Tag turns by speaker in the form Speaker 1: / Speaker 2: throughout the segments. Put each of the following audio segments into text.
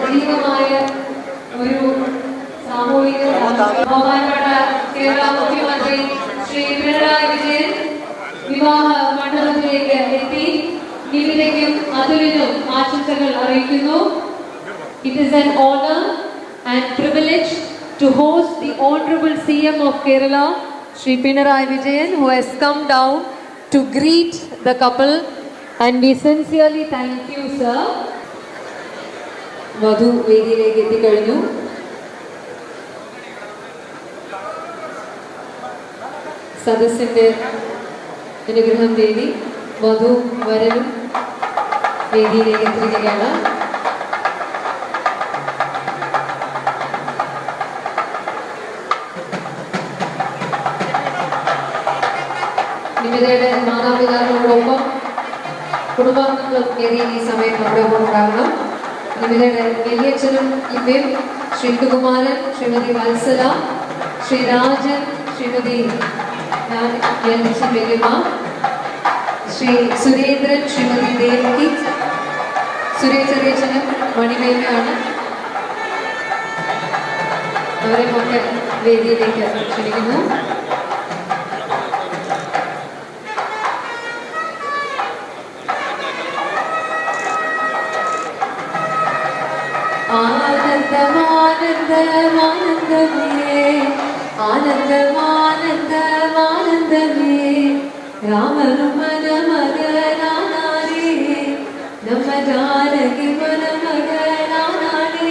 Speaker 1: സജീവമായ ഒരു സാമൂഹിക ബഹുമാനപ്പെട്ട കേരള മുഖ്യമന്ത്രി ശ്രീ പിണറായി വിജയൻ വിവാഹ മണ്ഡപത്തിലേക്ക് എത്തി നിവിതയ്ക്കും അതുലിനും ആശംസകൾ അറിയിക്കുന്നു. It is an honor and privilege to host the Honorable CM of Kerala, Shri Pinarayi Vijayan, who has come down to greet the couple, and we sincerely thank you, sir. Vadhu vediyilekku ettikazhinju. സദസ്സിന്റെ അനുഗ്രഹം തേടി വധു വരനും വേദിയിലേക്ക് എത്തിയിരിക്കുകയാണ്. നിമിതയുടെ മാതാപിതാക്കളോടൊപ്പം കുടുംബാംഗങ്ങളും വേദിയിൽ ഈ സമയം നമ്മോടൊപ്പം ഉണ്ടാകണം. നിമിതയുടെ വലിയച്ഛനും ഇവയും ശ്രീകുമാരൻ, ശ്രീമതി വത്സല, ശ്രീ രാജൻ, ശ്രീമതി വെല്ലിമ്മ, ശ്രീ സുരേന്ദ്രൻ, ശ്രീമതി ദേവകി, സുരേന്ദ്രേശനും മണിമേനയാണ്. അവരെ ഒക്കെ വേദിയിലേക്ക് ക്ഷണിക്കുന്നു. ആനന്ദമാനന്ദമാനന്ദമേ ആനന്ദമാനന്ദമാനന്ദമേ രാമനുമനമകനാനേ നമ്മ ജാനകി മനമകനാനേ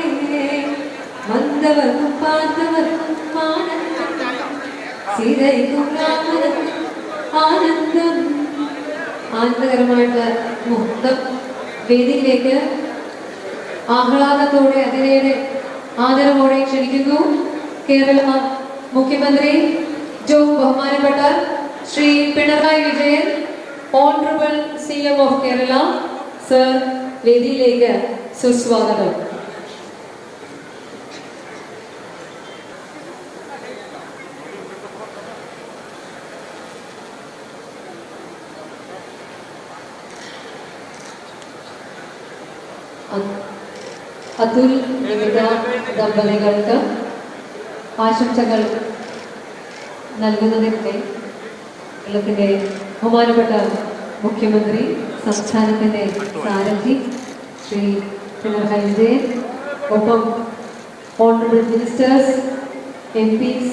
Speaker 1: വന്നവർക്കും പാർത്തവർക്കും ആനന്ദം സീതയ്ക്കും രാമനും ആനന്ദം. ആനന്ദകരമായിട്ടുള്ള മുഹൂർത്തം വേദിയിലേക്ക് ആഹ്ലാദത്തോടെ അതിനേറെ ആദരവോടെ ക്ഷണിക്കുന്നു. കേരള മുഖ്യമന്ത്രി ബഹുമാനപ്പെട്ട Shri Pinarayi Vijayan, honourable CM of Kerala sir, വേദിയിലേക്ക് സുസ്വാഗതം. അതുൽ നിമിത ദമ്പതികൾക്ക് ആശംസകൾ നൽകുന്നതിൻ്റെ കേരളത്തിൻ്റെ ബഹുമാനപ്പെട്ട മുഖ്യമന്ത്രി, സംസ്ഥാനത്തിൻ്റെ സാരഥി ശ്രീ പിണറായി വിജയൻ, ഒപ്പം ഓണറബിൾ മിനിസ്റ്റേഴ്സ്, MPs,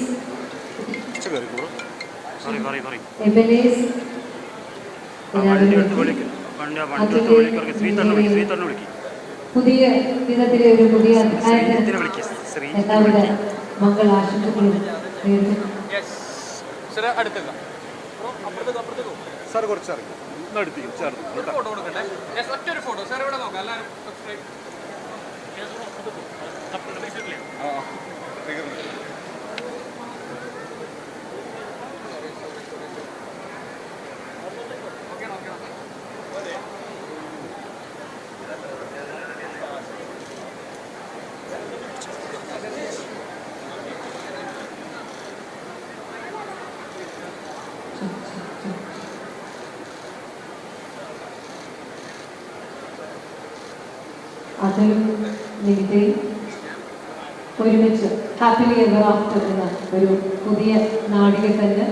Speaker 1: MLAs, പുതിയ ദിനത്തിലെ ഒരു പുതിയ അധ്യായത്തിന് എല്ലാവിധ മംഗളാശംസകളും നേരുന്നു. അതിലും നിമിതയും ഒരുമിച്ച് ഹാപ്പിലി എവർ ആഫ്റ്റർ എന്ന ഒരു പുതിയ നാഴികക്കല്ല്